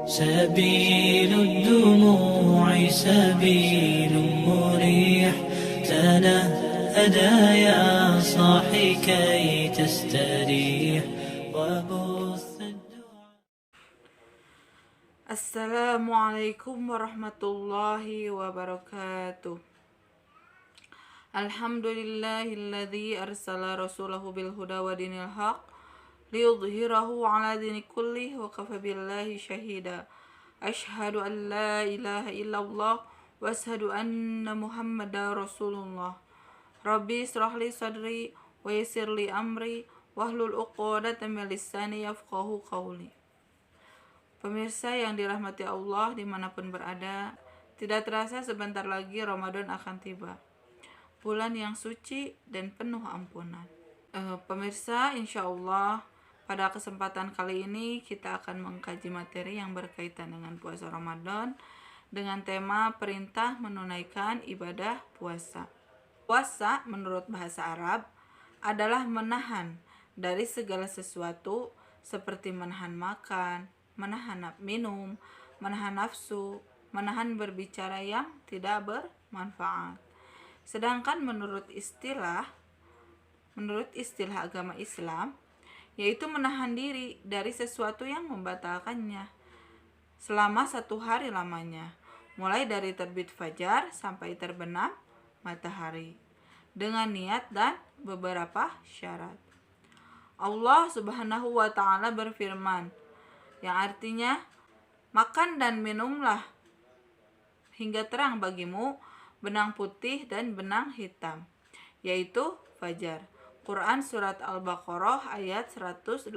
سبيل الدموع سبيل مريح، تنهدى يا صاحي كي تستريح وبث الدعاء. Assalamualaikum warahmatullahi wabarakatuh. Alhamdulillahilladzi arsala rasulahu bil huda wa dinil haq liyudhhirahu ala dini kulli wa kafa billahi syahida. Asyhadu an la ilaha illallah wa asyhadu anna muhammadar rasulullah. Rabbi israh li sadri wa yassir li amri wahlul 'uqdatam min lisani yafqahu qawli. Pemirsa yang dirahmati Allah dimanapun berada, tidak terasa sebentar lagi Ramadan akan tiba. Bulan yang suci dan penuh ampunan. Pemirsa, insya Allah pada kesempatan kali ini kita akan mengkaji materi yang berkaitan dengan puasa Ramadan dengan tema perintah menunaikan ibadah puasa. Puasa menurut bahasa Arab adalah menahan dari segala sesuatu seperti menahan makan, menahan minum, menahan nafsu, menahan berbicara yang tidak bermanfaat. Sedangkan menurut istilah agama Islam, yaitu menahan diri dari sesuatu yang membatalkannya selama 1 hari lamanya, mulai dari terbit fajar sampai terbenam matahari, dengan niat dan beberapa syarat. Allah Subhanahu wa Ta'ala berfirman, yang artinya, makan dan minumlah hingga terang bagimu benang putih dan benang hitam, yaitu fajar. Quran Surat Al-Baqarah ayat 187.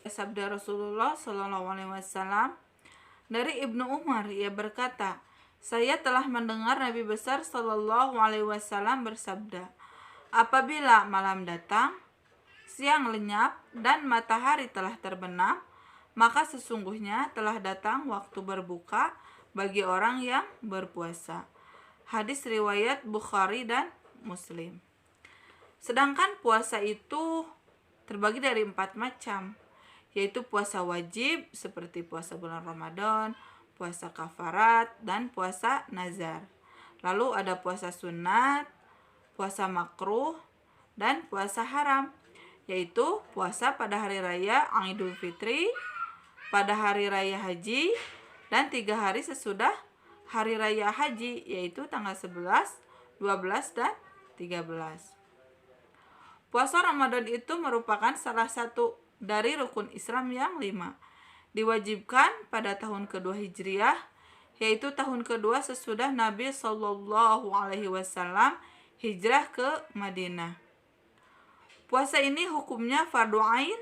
Sabda Rasulullah SAW dari Ibnu Umar, ia berkata, saya telah mendengar Nabi besar SAW bersabda, apabila malam datang, siang lenyap, dan matahari telah terbenam, maka sesungguhnya telah datang waktu berbuka bagi orang yang berpuasa. Hadis riwayat Bukhari dan Muslim. Sedangkan puasa itu terbagi dari 4 macam, yaitu puasa wajib seperti puasa bulan Ramadan, puasa kafarat, dan puasa nazar. Lalu ada puasa sunat, puasa makruh, dan puasa haram, yaitu puasa pada hari raya Idul Fitri, pada hari raya haji, dan 3 hari sesudah hari raya haji, yaitu tanggal 11, 12, dan 13. Puasa Ramadan itu merupakan salah satu dari rukun Islam yang 5. Diwajibkan pada tahun kedua Hijriah, yaitu tahun kedua sesudah Nabi SAW hijrah ke Madinah. Puasa ini hukumnya fardu ain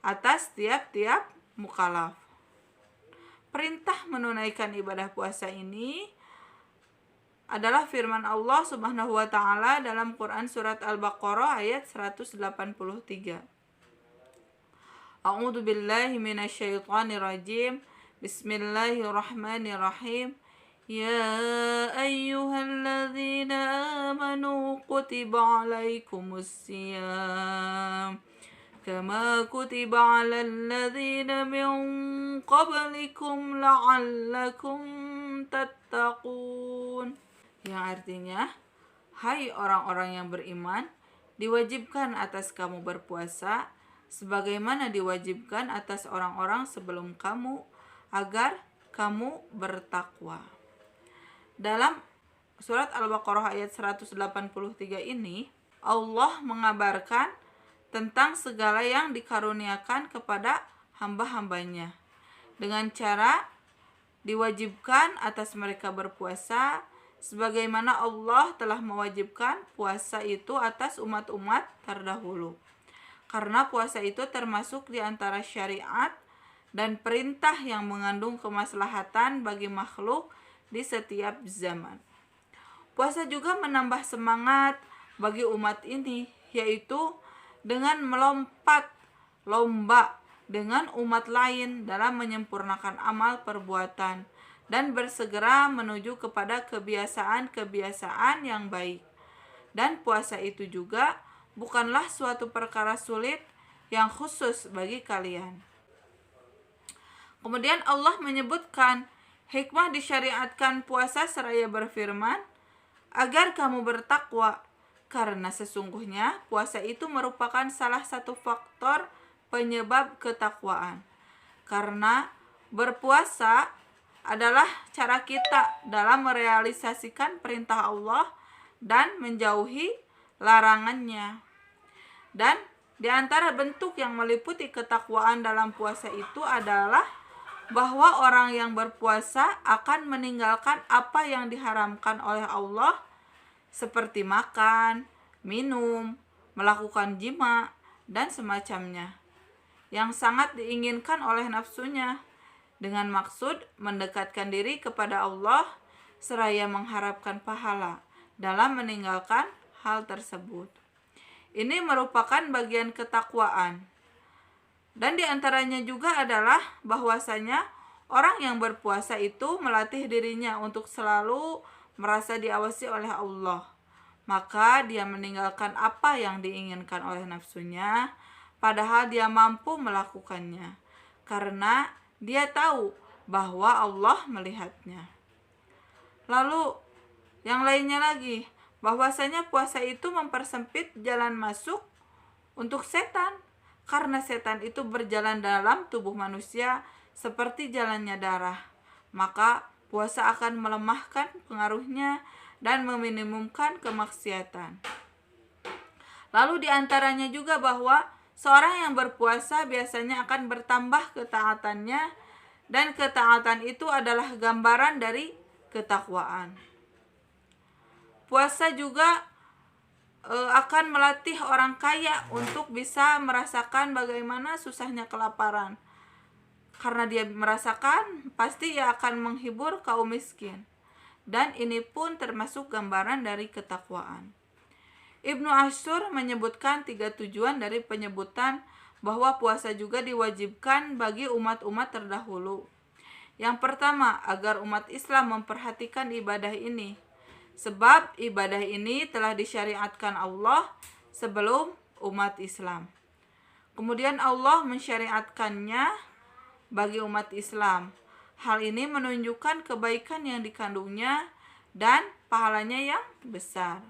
atas tiap-tiap mukallaf. Perintah menunaikan ibadah puasa ini adalah firman Allah Subhanahu wa Ta'ala dalam Quran Surat Al-Baqarah ayat 183. A'udzu billahi minasyaitonir rajim. Bismillahirrahmanirrahim. Ya ayyuhalladzina amanu kutiba alaikumus siyam kama kutiba alal ladzina min qablikum la'allakum tattaqun. Yang artinya, hai orang-orang yang beriman, diwajibkan atas kamu berpuasa sebagaimana diwajibkan atas orang-orang sebelum kamu agar kamu bertakwa. Dalam surat Al-Baqarah ayat 183 ini, Allah mengabarkan tentang segala yang dikaruniakan kepada hamba-hambanya dengan cara diwajibkan atas mereka berpuasa sebagaimana Allah telah mewajibkan puasa itu atas umat-umat terdahulu. Karena puasa itu termasuk di antara syariat dan perintah yang mengandung kemaslahatan bagi makhluk di setiap zaman. Puasa juga menambah semangat bagi umat ini, yaitu dengan melompat lomba dengan umat lain dalam menyempurnakan amal perbuatan dan bersegera menuju kepada kebiasaan-kebiasaan yang baik. Dan puasa itu juga bukanlah suatu perkara sulit yang khusus bagi kalian. Kemudian Allah menyebutkan hikmah disyariatkan puasa seraya berfirman, agar kamu bertakwa, karena sesungguhnya puasa itu merupakan salah satu faktor penyebab ketakwaan. Karena berpuasa adalah cara kita dalam merealisasikan perintah Allah dan menjauhi larangannya. Dan di antara bentuk yang meliputi ketakwaan dalam puasa itu adalah bahwa orang yang berpuasa akan meninggalkan apa yang diharamkan oleh Allah seperti makan, minum, melakukan jima, dan semacamnya yang sangat diinginkan oleh nafsunya, dengan maksud mendekatkan diri kepada Allah seraya mengharapkan pahala dalam meninggalkan hal tersebut. Ini merupakan bagian ketakwaan. Dan diantaranya juga adalah bahwasanya orang yang berpuasa itu melatih dirinya untuk selalu merasa diawasi oleh Allah. Maka dia meninggalkan apa yang diinginkan oleh nafsunya, padahal dia mampu melakukannya. Karena dia tahu bahwa Allah melihatnya. Lalu yang lainnya lagi, bahwasanya puasa itu mempersempit jalan masuk untuk setan, karena setan itu berjalan dalam tubuh manusia seperti jalannya darah. Maka puasa akan melemahkan pengaruhnya dan meminimumkan kemaksiatan. Lalu diantaranya juga bahwa seorang yang berpuasa biasanya akan bertambah ketaatannya, dan ketaatan itu adalah gambaran dari ketakwaan. Puasa juga akan melatih orang kaya untuk bisa merasakan bagaimana susahnya kelaparan. Karena dia merasakan, pasti ia akan menghibur kaum miskin. Dan ini pun termasuk gambaran dari ketakwaan. Ibnu Ashur menyebutkan 3 tujuan dari penyebutan bahwa puasa juga diwajibkan bagi umat-umat terdahulu. Yang pertama, agar umat Islam memperhatikan ibadah ini. Sebab ibadah ini telah disyariatkan Allah sebelum umat Islam. Kemudian Allah mensyariatkannya bagi umat Islam. Hal ini menunjukkan kebaikan yang dikandungnya dan pahalanya yang besar.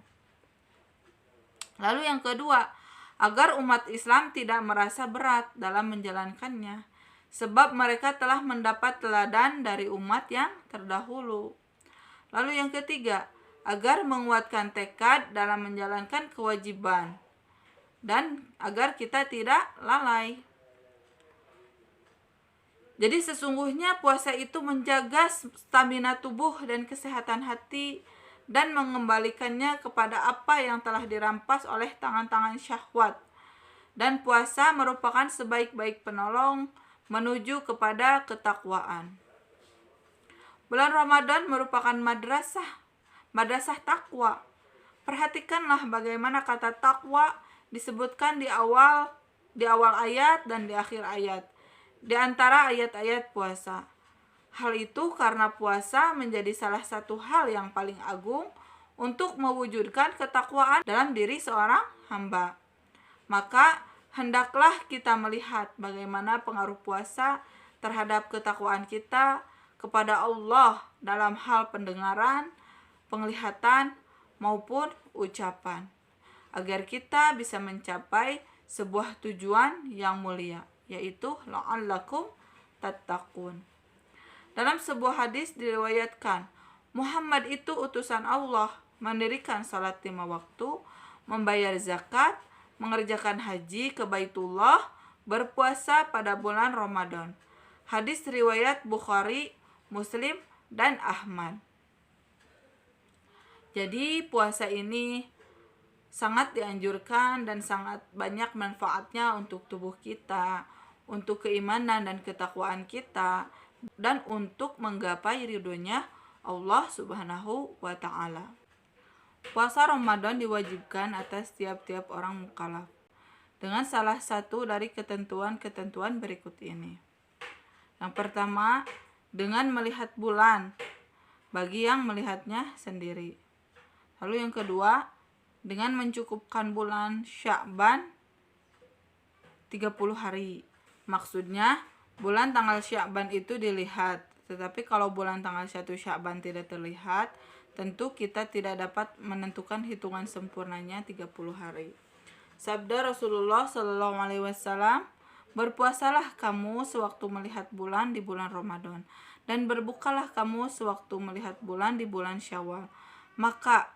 Lalu yang kedua, agar umat Islam tidak merasa berat dalam menjalankannya, sebab mereka telah mendapat teladan dari umat yang terdahulu. Lalu yang ketiga, agar menguatkan tekad dalam menjalankan kewajiban, dan agar kita tidak lalai. Jadi sesungguhnya puasa itu menjaga stamina tubuh dan kesehatan hati, dan mengembalikannya kepada apa yang telah dirampas oleh tangan-tangan syahwat. Dan puasa merupakan sebaik-baik penolong menuju kepada ketakwaan. Bulan Ramadan merupakan madrasah takwa. Perhatikanlah bagaimana kata takwa disebutkan di awal ayat dan di akhir ayat, di antara ayat-ayat puasa. Hal itu karena puasa menjadi salah satu hal yang paling agung untuk mewujudkan ketakwaan dalam diri seorang hamba. Maka hendaklah kita melihat bagaimana pengaruh puasa terhadap ketakwaan kita kepada Allah dalam hal pendengaran, penglihatan, maupun ucapan, agar kita bisa mencapai sebuah tujuan yang mulia, yaitu la'allakum tattaqun. Dalam sebuah hadis diriwayatkan, Muhammad itu utusan Allah, mendirikan salat 5 waktu, membayar zakat, mengerjakan haji ke Baitullah, berpuasa pada bulan Ramadan. Hadis riwayat Bukhari, Muslim, dan Ahmad. Jadi puasa ini sangat dianjurkan dan sangat banyak manfaatnya untuk tubuh kita, untuk keimanan dan ketakwaan kita, dan untuk menggapai ridhonya Allah Subhanahu wa ta'ala. Puasa Ramadan diwajibkan atas tiap-tiap orang mukallaf dengan salah satu dari ketentuan-ketentuan berikut ini. Yang pertama, dengan melihat bulan bagi yang melihatnya sendiri. Lalu yang kedua, dengan mencukupkan bulan Sya'ban 30 hari. Maksudnya bulan tanggal Sya'ban itu dilihat. Tetapi kalau bulan tanggal 1 Sya'ban tidak terlihat, tentu kita tidak dapat menentukan hitungan sempurnanya 30 hari. Sabda Rasulullah Shallallahu Alaihi Wasallam, berpuasalah kamu sewaktu melihat bulan di bulan Ramadan, dan berbukalah kamu sewaktu melihat bulan di bulan Syawal. Maka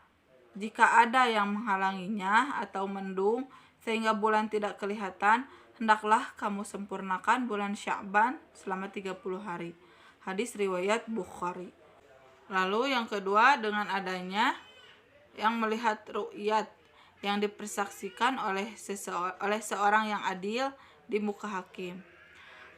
jika ada yang menghalanginya atau mendung sehingga bulan tidak kelihatan, hendaklah kamu sempurnakan bulan Sya'ban selama 30 hari. Hadis riwayat Bukhari. Lalu yang kedua, dengan adanya yang melihat ru'yat yang dipersaksikan oleh seorang yang adil di muka hakim,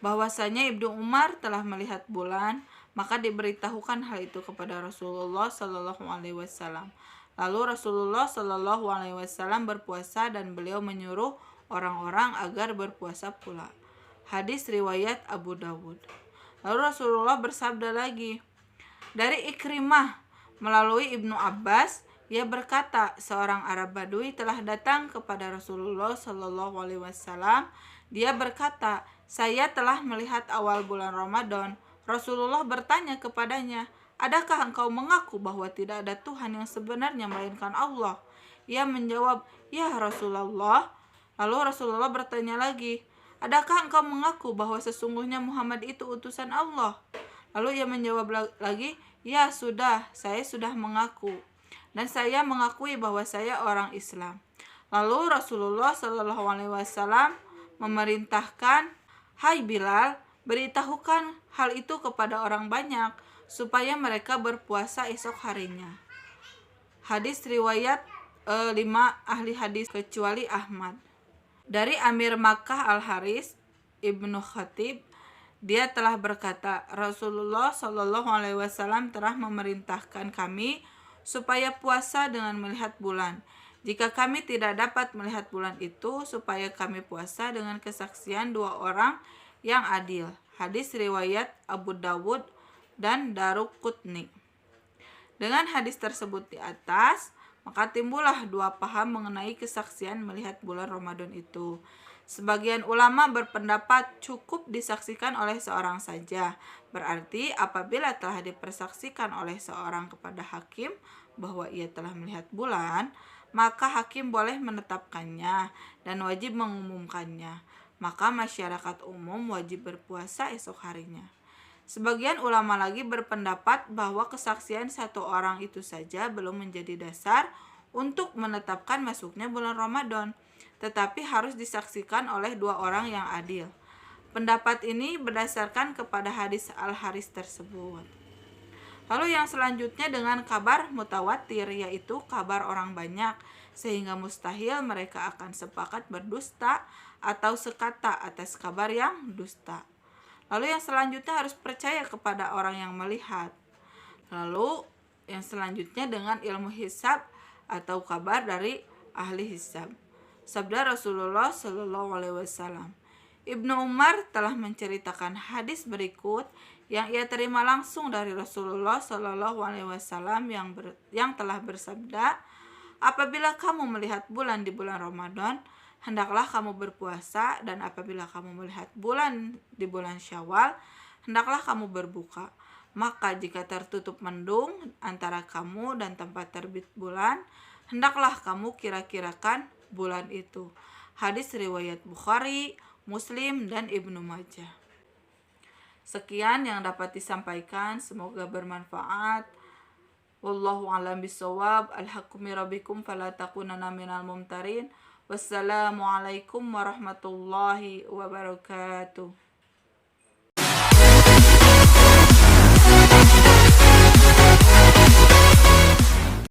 bahwasanya Ibnu Umar telah melihat bulan, maka diberitahukan hal itu kepada Rasulullah Shallallahu Alaihi Wasallam. Lalu Rasulullah Shallallahu Alaihi Wasallam berpuasa dan beliau menyuruh orang-orang agar berpuasa pula. Hadis riwayat Abu Dawud. Lalu Rasulullah bersabda lagi, dari Ikrimah melalui Ibnu Abbas, ia berkata, seorang Arab Badui telah datang kepada Rasulullah Shallallahu Alaihi Wasallam. Dia berkata, saya telah melihat awal bulan Ramadan. Rasulullah bertanya kepadanya, adakah engkau mengaku bahwa tidak ada Tuhan yang sebenarnya melainkan Allah? Ia menjawab, ya Rasulullah. Lalu Rasulullah bertanya lagi, adakah engkau mengaku bahwa sesungguhnya Muhammad itu utusan Allah? Lalu ia menjawab lagi, ya sudah, saya sudah mengaku. Dan saya mengakui bahwa saya orang Islam. Lalu Rasulullah Shallallahu Alaihi Wasallam memerintahkan, hai Bilal, beritahukan hal itu kepada orang banyak supaya mereka berpuasa esok harinya. Hadis riwayat 5 ahli hadis kecuali Ahmad. Dari Amir Makkah Al-Haris Ibnu Khatib, dia telah berkata, Rasulullah Shallallahu Alaihi Wasallam telah memerintahkan kami supaya puasa dengan melihat bulan. Jika kami tidak dapat melihat bulan itu, supaya kami puasa dengan kesaksian 2 orang yang adil. Hadis riwayat Abu Dawud dan Daruqutni. Dengan hadis tersebut di atas, maka timbullah 2 paham mengenai kesaksian melihat bulan Ramadan itu. Sebagian ulama berpendapat cukup disaksikan oleh seorang saja. Berarti apabila telah dipersaksikan oleh seorang kepada hakim bahwa ia telah melihat bulan, maka hakim boleh menetapkannya dan wajib mengumumkannya. Maka masyarakat umum wajib berpuasa esok harinya. Sebagian ulama lagi berpendapat bahwa kesaksian 1 orang itu saja belum menjadi dasar untuk menetapkan masuknya bulan Ramadan, tetapi harus disaksikan oleh 2 orang yang adil. Pendapat ini berdasarkan kepada hadis Al-Haris tersebut. Lalu yang selanjutnya dengan kabar mutawatir, yaitu kabar orang banyak, sehingga mustahil mereka akan sepakat berdusta atau sekata atas kabar yang dusta. Lalu yang selanjutnya harus percaya kepada orang yang melihat. Lalu yang selanjutnya dengan ilmu hisab atau kabar dari ahli hisab. Sabda Rasulullah Shallallahu Alaihi Wasallam, Ibnu Umar telah menceritakan hadis berikut yang ia terima langsung dari Rasulullah Shallallahu Alaihi Wasallam yang telah bersabda, apabila kamu melihat bulan di bulan Ramadan, hendaklah kamu berpuasa, dan apabila kamu melihat bulan di bulan Syawal, hendaklah kamu berbuka. Maka jika tertutup mendung antara kamu dan tempat terbit bulan, hendaklah kamu kira-kirakan bulan itu. Hadis riwayat Bukhari, Muslim, dan Ibnu Majah. Sekian yang dapat disampaikan, semoga bermanfaat. Wallahu a'lam bishawab. Al-haqqu min rabbikum fala takunanna minal mumtarin. Wassalamualaikum warahmatullahi wabarakatuh.